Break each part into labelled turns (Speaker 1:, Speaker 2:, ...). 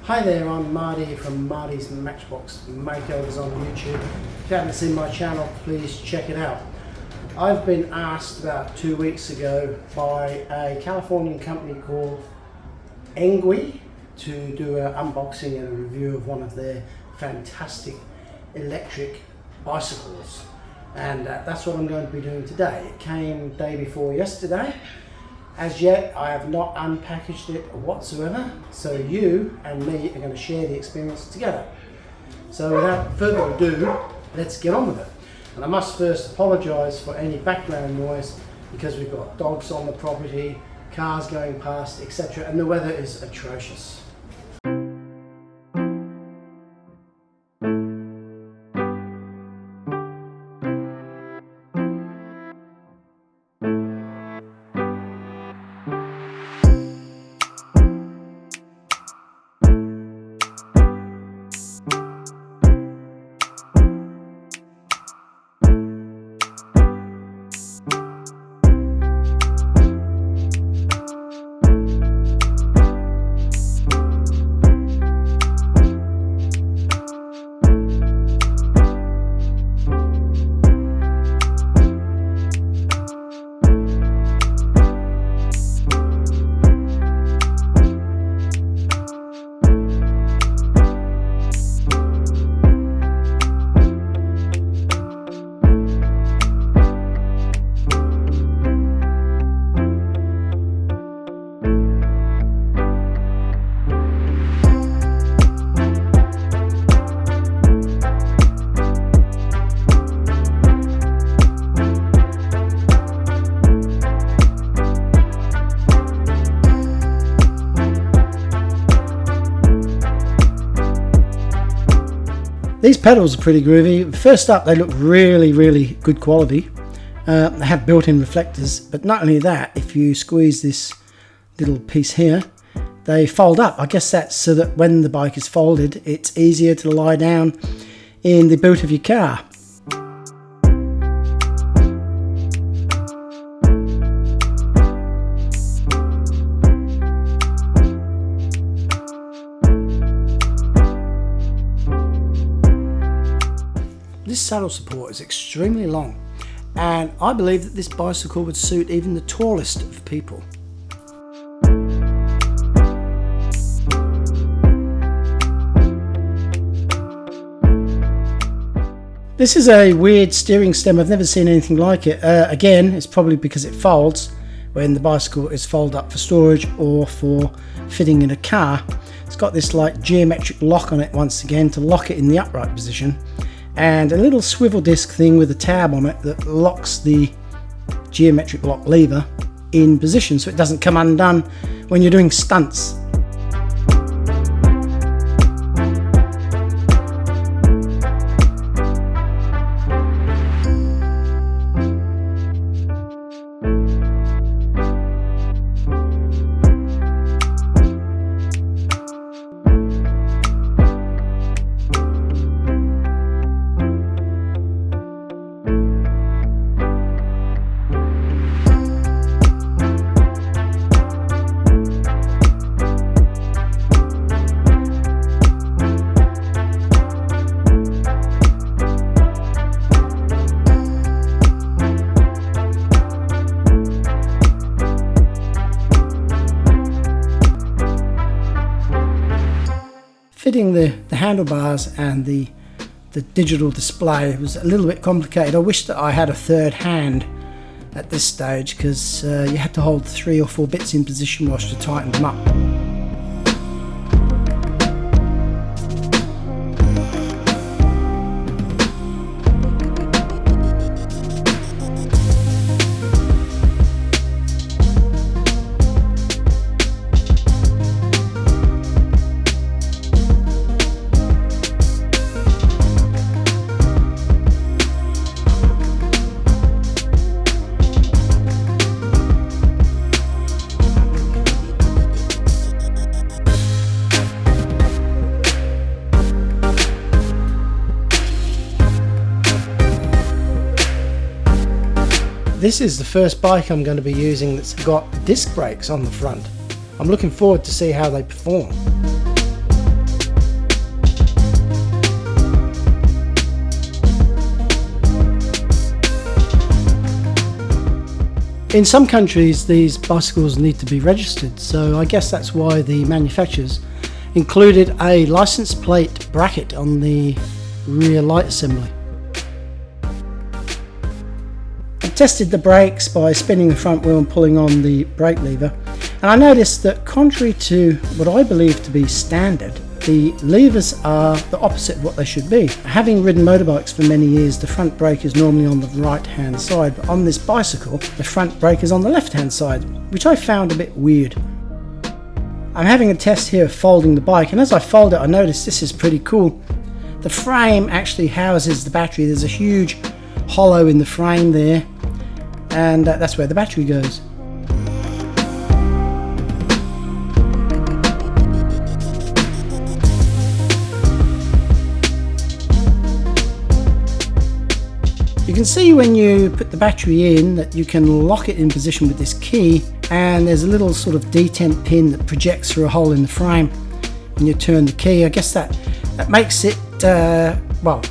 Speaker 1: Hi there, I'm Marty from Marty's Matchbox Makeovers on YouTube. If you haven't seen my channel, please check it out. I've been asked about 2 weeks ago by a Californian company called ENGWE to do an unboxing and a review of one of their fantastic electric bicycles. And that's what I'm going to be doing today. It came day before yesterday. As yet, I have not unpackaged it whatsoever, so you and me are going to share the experience together. So without further ado, let's get on with it. And I must first apologise for any background noise because we've got dogs on the property, cars going past, etc. and the weather is atrocious. These pedals are pretty groovy. First up, they look really good quality. They have built-in reflectors, but not only that, if you squeeze this little piece here, they fold up. I guess that's so that when the bike is folded, it's easier to lie down in the boot of your car. This saddle support is extremely long, and I believe that this bicycle would suit even the tallest of people. This is a weird steering stem. I've never seen anything like it. Again, it's probably because it folds when the bicycle is folded up for storage or for fitting in a car. It's got this like geometric lock on it once again to lock it in the upright position, and a little swivel disc thing with a tab on it that locks the geometric lock lever in position so it doesn't come undone when you're doing stunts. Fitting the handlebars and the digital display was a little bit complicated. I wish that I had a third hand at this stage because you had to hold 3 or 4 bits in position whilst you tightened them up. This is the first bike I'm going to be using that's got disc brakes on the front. I'm looking forward to see how they perform. In some countries these bicycles need to be registered, so I guess that's why the manufacturers included a license plate bracket on the rear light assembly. I tested the brakes by spinning the front wheel and pulling on the brake lever, and I noticed that contrary to what I believe to be standard, the levers are the opposite of what they should be. Having ridden motorbikes for many years, the front brake is normally on the right hand side, but on this bicycle the front brake is on the left hand side, which I found a bit weird. I'm having a test here of folding the bike, and as I fold it I noticed this is pretty cool. The frame actually houses the battery. There's a huge hollow in the frame there, and that's where the battery goes. You can see when you put the battery in that you can lock it in position with this key, and there's a little sort of detent pin that projects through a hole in the frame when you turn the key. I guess that makes it, well,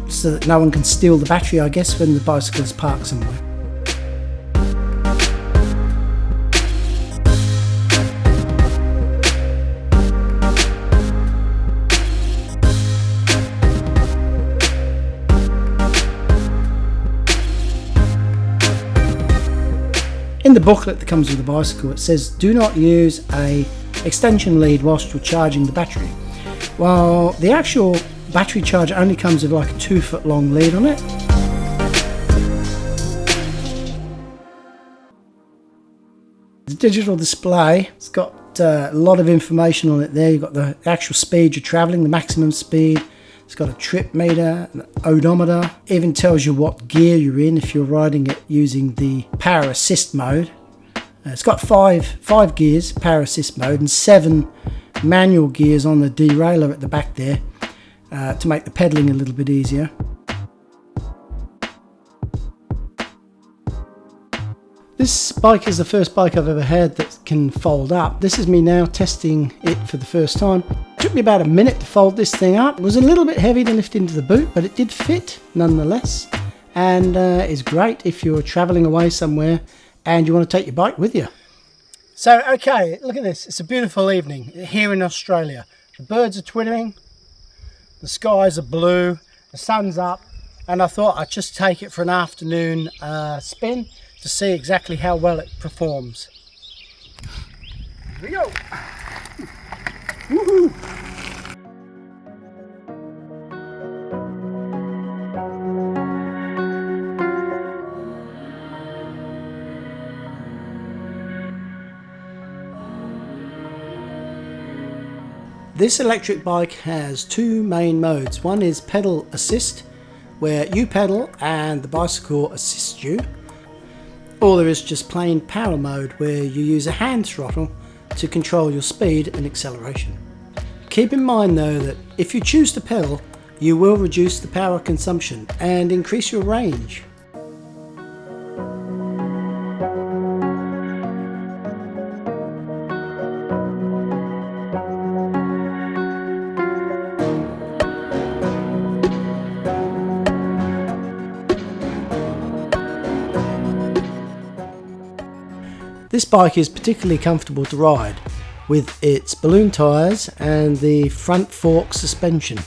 Speaker 1: so that no one can steal the battery, I guess, when the bicycle is parked somewhere. In the booklet that comes with the bicycle it says do not use a extension lead whilst you're charging the battery. Well, the actual battery charger only comes with like a 2-foot long lead on it. The digital display, it's got a lot of information on it there. You've got the actual speed you're travelling, the maximum speed. It's got a trip meter, an odometer, even tells you what gear you're in if you're riding it using the power assist mode. It's got five gears, power assist mode, and 7 manual gears on the derailleur at the back there to make the pedalling a little bit easier. This bike is the first bike I've ever had that can fold up. This is me now testing it for the first time. It took me about a minute to fold this thing up. It was a little bit heavy to lift into the boot, but it did fit nonetheless, and is great if you're travelling away somewhere and you want to take your bike with you. So, okay, look at this. It's a beautiful evening here in Australia. The birds are twittering, the skies are blue, the sun's up, and I thought I'd just take it for an afternoon spin to see exactly how well it performs. Here we go. Woohoo! This electric bike has 2 main modes. One is pedal assist, where you pedal and the bicycle assists you. Or there is just plain power mode, where you use a hand throttle to control your speed and acceleration. Keep in mind though that if you choose to pedal, you will reduce the power consumption and increase your range. This bike is particularly comfortable to ride with its balloon tyres and the front fork suspension.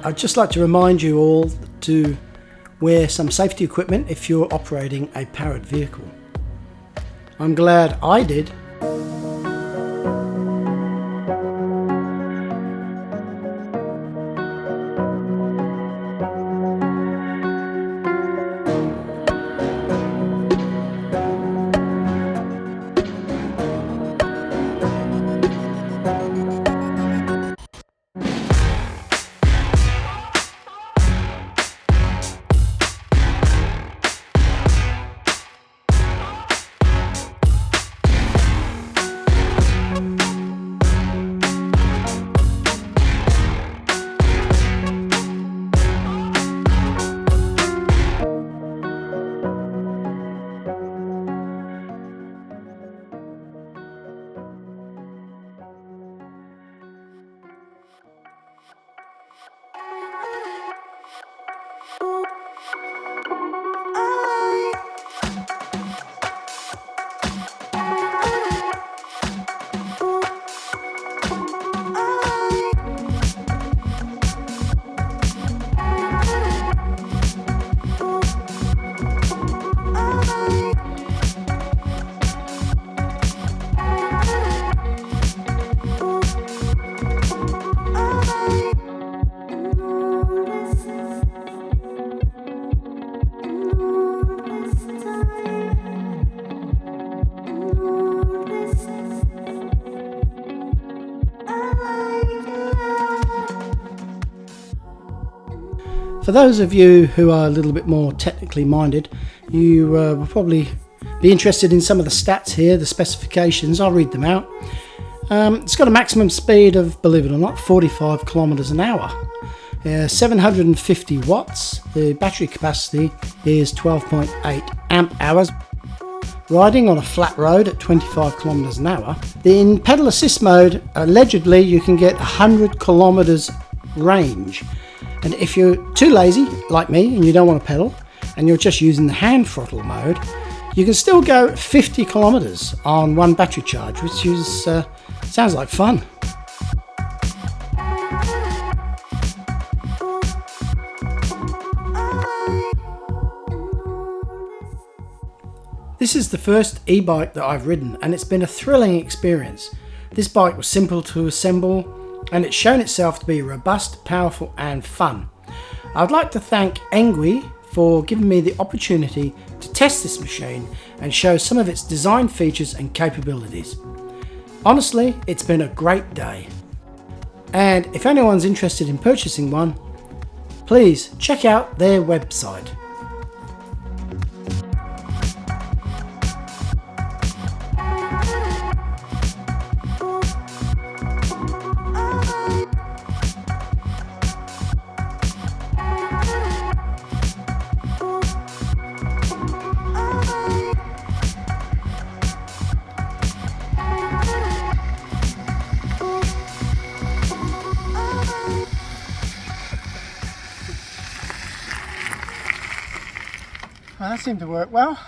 Speaker 1: I'd just like to remind you all to wear some safety equipment if you're operating a powered vehicle. I'm glad I did. For those of you who are a little bit more technically minded, you will probably be interested in some of the stats here, the specifications. I'll read them out. It's got a maximum speed of, believe it or not, 45 kilometers an hour. 750 watts. The battery capacity is 12.8 amp hours. Riding on a flat road at 25 kilometers an hour. In pedal assist mode, allegedly you can get 100 kilometers range. And if you're too lazy, like me, and you don't want to pedal, and you're just using the hand throttle mode, you can still go 50 kilometers on one battery charge, which is sounds like fun. This is the first e-bike that I've ridden, and it's been a thrilling experience. This bike was simple to assemble, and it's shown itself to be robust, powerful and fun. I'd like to thank ENGWE for giving me the opportunity to test this machine and show some of its design features and capabilities. Honestly, it's been a great day. And if anyone's interested in purchasing one, please check out their website. Well, that seemed to work well.